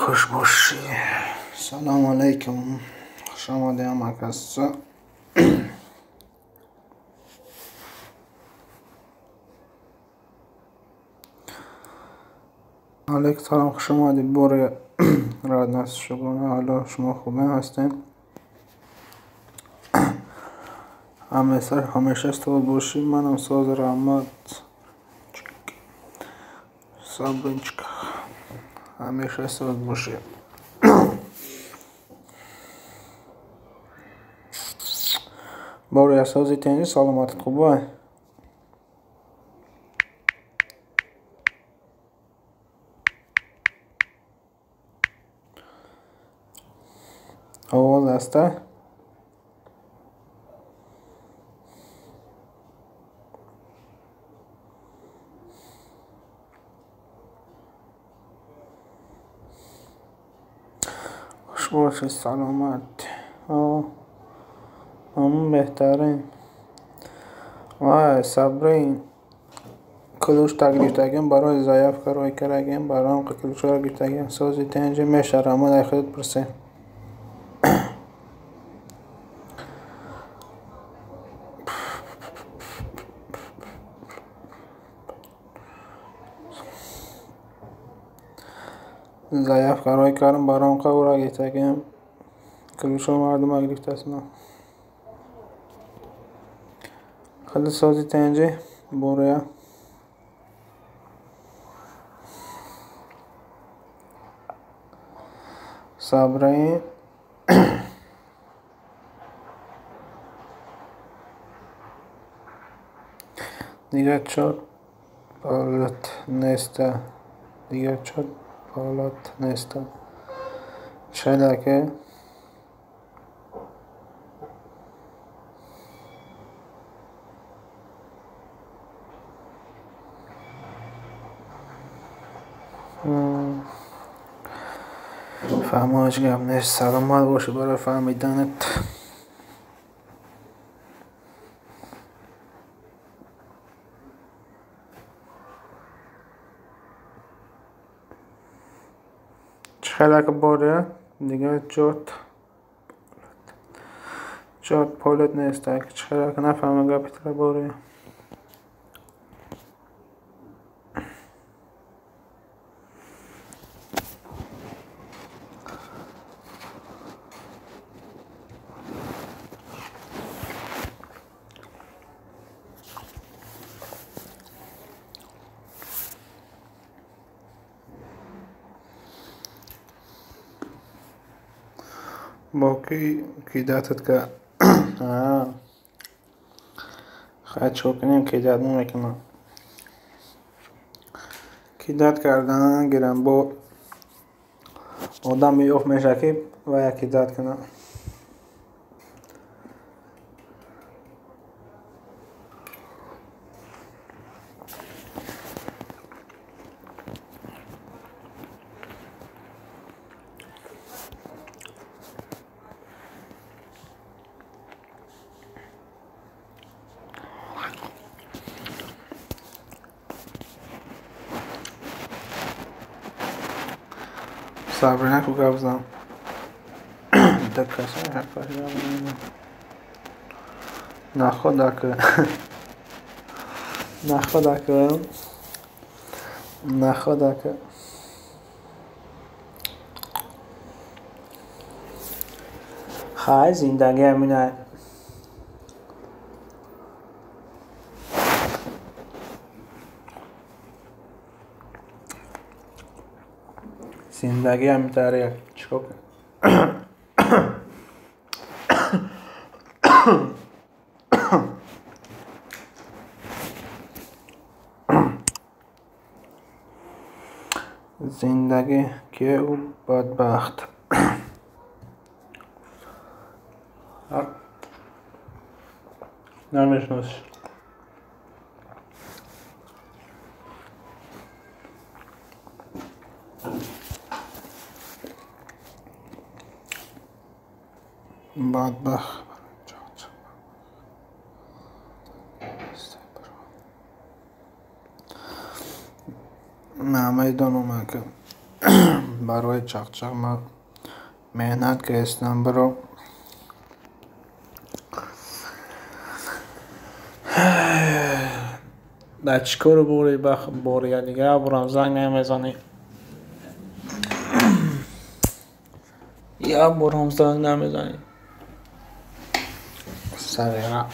خوش باشی. سلام علیکم. خوش آمده مرکز. علیکم سلام، خوش آمدی. بوری راد نست شبانه. حالا شما خوبه هستین؟ همیشه استاد باشی. منم ساز رحمت صابرینچکا. همیشه استاد باشی. بوری سازی تنجی سلامت خوبه. آواز هسته؟ خوش باشی. سلامت. همون بهترین و صبرین کلوش تگیم برای ضعیف کارای کرگیم برام کلوش را گیرتگیم سازی تنجی میشه رحمت ای خودت پرسه. ضعیف کارای کارم برام قورا گیرتگیم کلوش را مردم ها گرفته است. خیلی سازی تنجی بوریا صبرین دیگه چود بالت نیسته. دیگه چود بالت نیسته. چه که فهماش گم نیست. سلامت باشی برای فهمیدنت. چه که بوده دیگه چود پولت نیسته. چه که نفهمه گپیت بوده. با کی داتت که خواهد شو کنیم کی داد میکنم. کی داد کردن گیرم با آدم میوف میشه که و یکی داد کنه. صبر نکو گفزم دکسه حرفش نخدا که نخدا که خواهی زندگی همینه. زندگی همین طریق چوک زندگی که او بدبخت نمیشناسی. بدبخت نه میدانم که برای چاقچاق ما مهنت کردم برو در چیکار بوری بوری دیگه برام زنگ نمیزنی یا برام زنگ نمیزنی سریعا